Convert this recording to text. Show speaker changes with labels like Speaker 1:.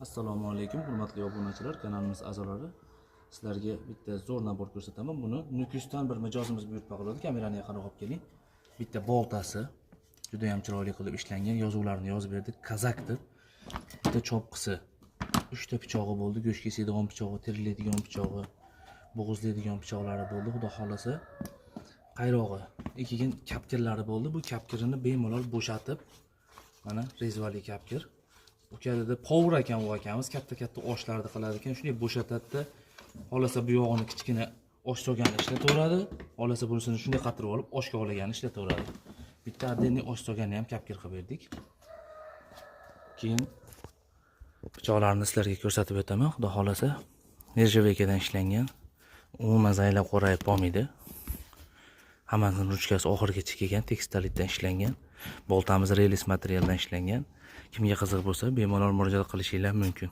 Speaker 1: Assalomu alaykum, hurmatli obunachilar, kanalimiz a'zolari. Sizlarga bitta zo'r nabor ko'rsataman. Buni Nukusdan bir mijozimiz buyurtma qildi. Kamerani yaqinroq olib keling. Bitta boltasi juda ham chiroyli qilib ishlangan, yozuvlarni yozib berdik. Kazakdir. Bitta chopqisi. 3 ta pichog'i bo'ldi. Go'sht kesadigan pichog'i, terilaydigan pichog'i, bo'g'izlaydigan pichoqlari bo'ldi. Xudo xolasa, qayrog'i, ikkigan kapkirlari bo'ldi. Bu kapkirini bemalol bo'shatib, mana rezvali kapkir. Ukadada power ekan u akamiz, katta oshlarni qiladi ekan. Shunday bo'shatadi-da, xolasa bu yog'ini kichkina osh solganini ishlataveradi. Xolasa bunisini shunday qatirib olib, oshga olaganini ishlataveradi. Bitta addenniy osh solganini ham kapkir qilib berdik. Keyin pichoqlarni sizlarga ko'rsatib o'taman. Xudo xolasa, nerjaveykadan ishlangan. Umuman zaylab qorayib qolmaydi. Hammasining ruchkasi oxirigacha kelgan, tekstalitdan ishlangan. Boltamiz relis materialdan ishlangan. Kimga qiziq bo'lsa, bemalol murojaat qilishingiz mumkin.